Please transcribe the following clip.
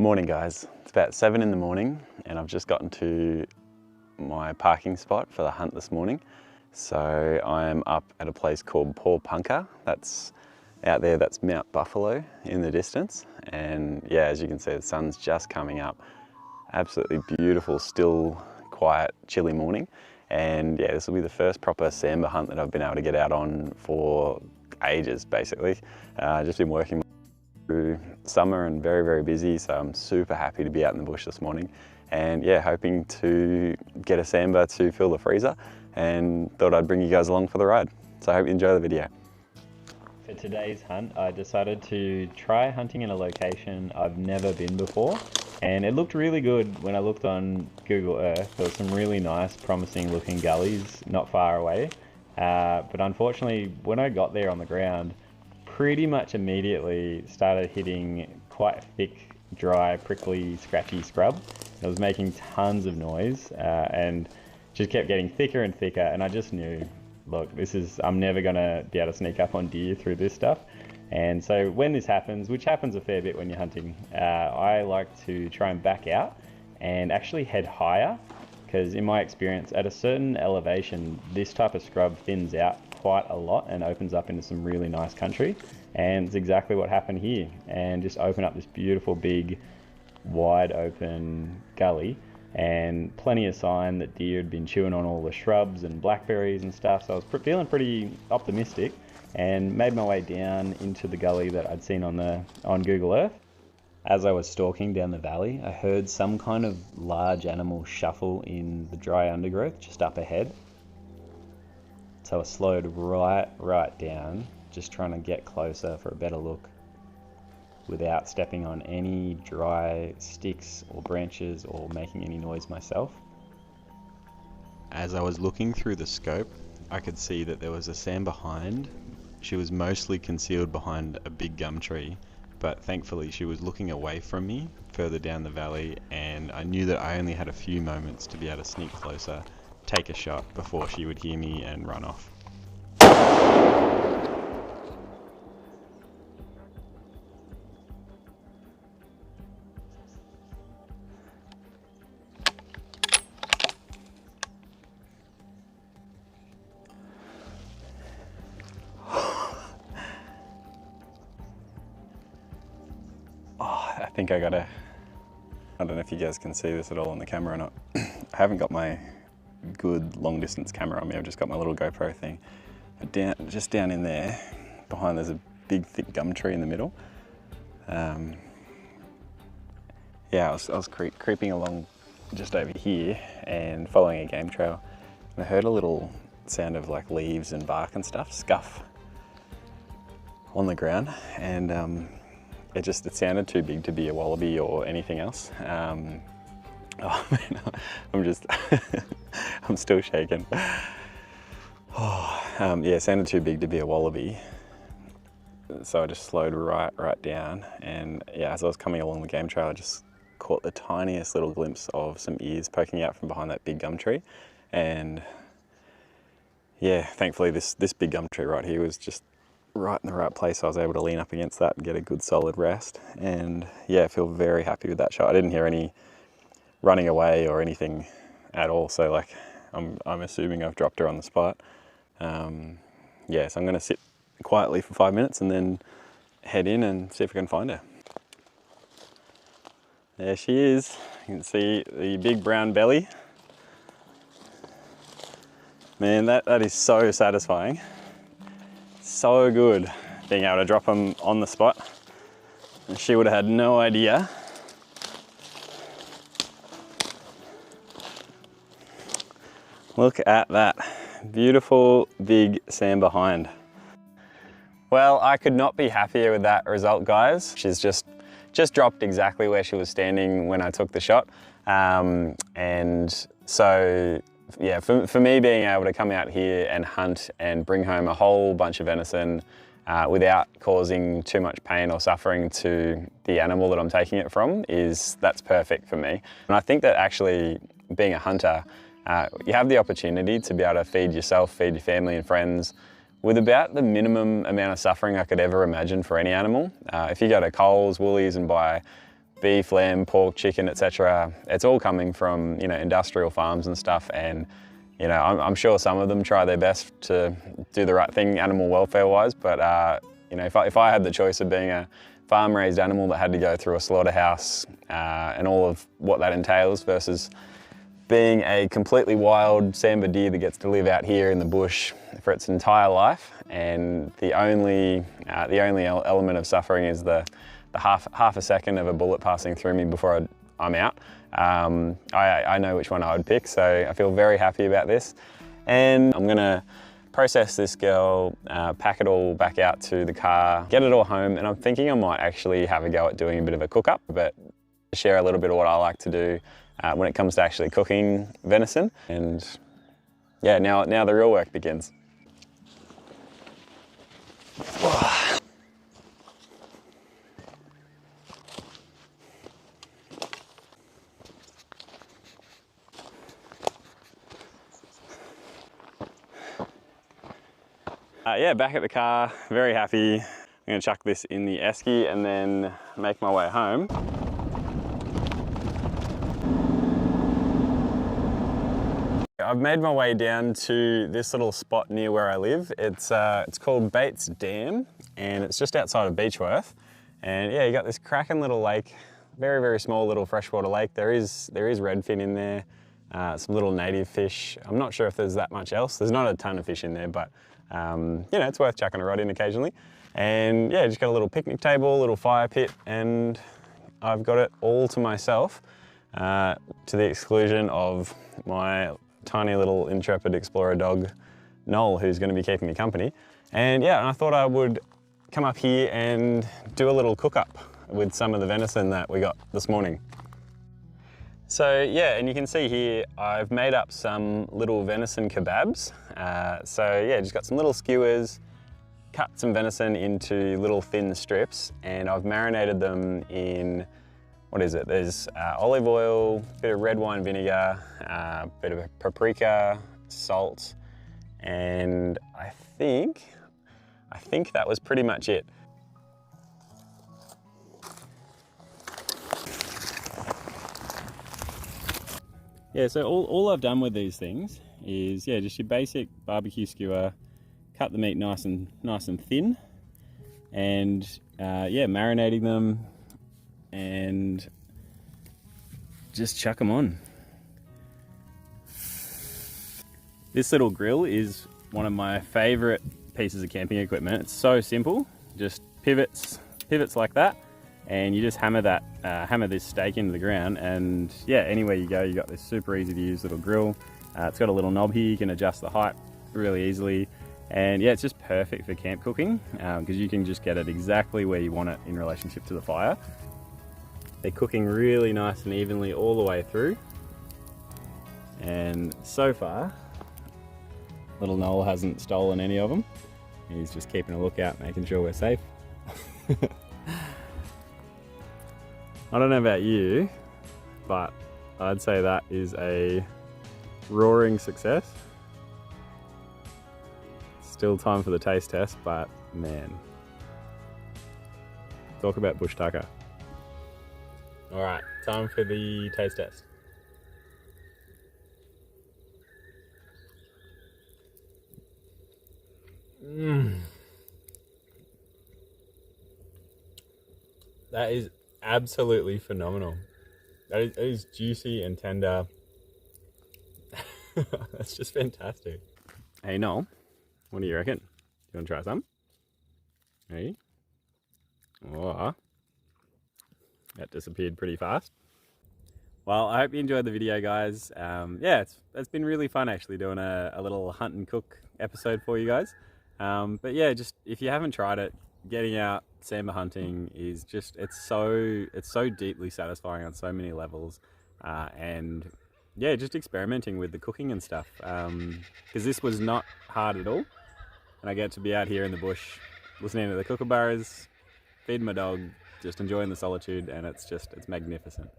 Morning guys, it's about 7 in the morning and I've just gotten to my parking spot for the hunt this morning. So I'm up at a place called Paw Punka. That's out there, that's Mount Buffalo in the distance. And yeah, as you can see, the sun's just coming up. Absolutely beautiful, still, quiet, chilly morning. And yeah, this will be the first proper Sambar hunt that I've been able to get out on for ages, basically. Just been working through summer and very busy, so I'm super happy to be out in the bush this morning. And yeah, hoping to get a Sambar to fill the freezer, and thought I'd bring you guys along for the ride. So I hope you enjoy the video. For today's hunt, I decided to try hunting in a location I've never been before, and it looked really good when I looked on Google Earth. There were some really nice, promising looking gullies not far away, but unfortunately when I got there on the ground, pretty much immediately started hitting quite thick, dry, prickly, scratchy scrub. It was making tons of noise and just kept getting thicker and thicker, and I just knew, look, I'm never gonna be able to sneak up on deer through this stuff. And so when this happens, which happens a fair bit when you're hunting, I like to try and back out and actually head higher, because in my experience, at a certain elevation, this type of scrub thins out quite a lot and opens up into some really nice country. And it's exactly what happened here, and just open up this beautiful big wide open gully, and plenty of sign that deer had been chewing on all the shrubs and blackberries and stuff. So I was feeling pretty optimistic and made my way down into the gully that I'd seen on Google Earth. As I was stalking down the valley, I heard some kind of large animal shuffle in the dry undergrowth just up ahead. So I slowed right down, just trying to get closer for a better look without stepping on any dry sticks or branches or making any noise myself. As I was looking through the scope, I could see that there was a Sam behind. She was mostly concealed behind a big gum tree, but thankfully she was looking away from me further down the valley, and I knew that I only had a few moments to be able to sneak closer, take a shot before she would hear me and run off. I think I don't know if you guys can see this at all on the camera or not. I haven't got my good long distance camera on me, I've just got my little GoPro thing. But just down in there, behind there's a big thick gum tree in the middle. Yeah, I was creeping along just over here and following a game trail. And I heard a little sound of like leaves and bark and stuff scuff on the ground, and it sounded too big to be a wallaby or anything else. Oh man, I'm still shaking. Oh, yeah, it sounded too big to be a wallaby. So I just slowed right down, and yeah, as I was coming along the game trail, I just caught the tiniest little glimpse of some ears poking out from behind that big gum tree. And yeah, thankfully this big gum tree right here was just right in the right place. So I was able to lean up against that and get a good solid rest. And yeah, I feel very happy with that shot. I didn't hear any running away or anything at all. So like, I'm assuming I've dropped her on the spot. Yeah, so I'm gonna sit quietly for 5 minutes and then head in and see if I can find her. There she is. You can see the big brown belly. Man, that is so satisfying. So good being able to drop them on the spot. And she would have had no idea. Look at that. Beautiful big Sambar hind. Well, I could not be happier with that result, guys. She's just dropped exactly where she was standing when I took the shot. And so, yeah, for me being able to come out here and hunt and bring home a whole bunch of venison without causing too much pain or suffering to the animal that I'm taking it from, that's perfect for me. And I think that actually being a hunter, you have the opportunity to be able to feed yourself, feed your family and friends with about the minimum amount of suffering I could ever imagine for any animal. If you go to Coles, Woolies and buy beef, lamb, pork, chicken, etc. It's all coming from, you know, industrial farms and stuff. And, you know, I'm sure some of them try their best to do the right thing animal welfare wise, but you know, if I had the choice of being a farm-raised animal that had to go through a slaughterhouse and all of what that entails versus being a completely wild Sambar deer that gets to live out here in the bush for its entire life, and the only element of suffering is the half a second of a bullet passing through me before I'm out. I know which one I would pick, so I feel very happy about this. And I'm gonna process this girl, pack it all back out to the car, get it all home, and I'm thinking I might actually have a go at doing a bit of a cook-up, but share a little bit of what I like to do when it comes to actually cooking venison. And yeah, now the real work begins. Yeah, back at the car, very happy. I'm gonna chuck this in the esky and then make my way home. I've made my way down to this little spot near where I live. It's called Bates Dam, and it's just outside of Beechworth. And yeah, you got this cracking little lake, very, very small little freshwater lake. There is redfin in there, some little native fish. I'm not sure if there's that much else. There's not a ton of fish in there, but you know, it's worth chucking a rod in occasionally. And yeah, just got a little picnic table, a little fire pit, and I've got it all to myself, to the exclusion of my tiny little intrepid explorer dog, Noel, who's going to be keeping me company. And yeah, I thought I would come up here and do a little cook-up with some of the venison that we got this morning. So yeah, and you can see here, I've made up some little venison kebabs. So yeah, just got some little skewers, cut some venison into little thin strips, and I've marinated them in, what is it? There's olive oil, a bit of red wine vinegar, a bit of paprika, salt, and I think that was pretty much it. Yeah, so all I've done with these things is, yeah, just your basic barbecue skewer, cut the meat nice and thin, and yeah, marinating them and just chuck them on. This little grill is one of my favorite pieces of camping equipment. It's so simple, just pivots like that, and you just hammer this steak into the ground, and yeah, anywhere you go, you got this super easy to use little grill. It's got a little knob here, you can adjust the height really easily, and yeah, it's just perfect for camp cooking because you can just get it exactly where you want it in relationship to the fire. They're cooking really nice and evenly all the way through, and so far little Noel hasn't stolen any of them. He's just keeping a lookout, making sure we're safe. I don't know about you, but I'd say that is a roaring success. Still time for the taste test, but man, talk about bush tucker. All right, time for the taste test. That is absolutely phenomenal. That is juicy and tender. That's just fantastic. Hey Noel, what do you reckon? Do you want to try some? Hey? Oh, that disappeared pretty fast. Well, I hope you enjoyed the video, guys. Yeah, it's been really fun actually doing a little hunt and cook episode for you guys. But yeah, just if you haven't tried it, getting out Sambar hunting is just, it's so deeply satisfying on so many levels, and yeah, just experimenting with the cooking and stuff, because this was not hard at all, and I get to be out here in the bush listening to the kookaburras, feeding my dog, just enjoying the solitude, and it's magnificent.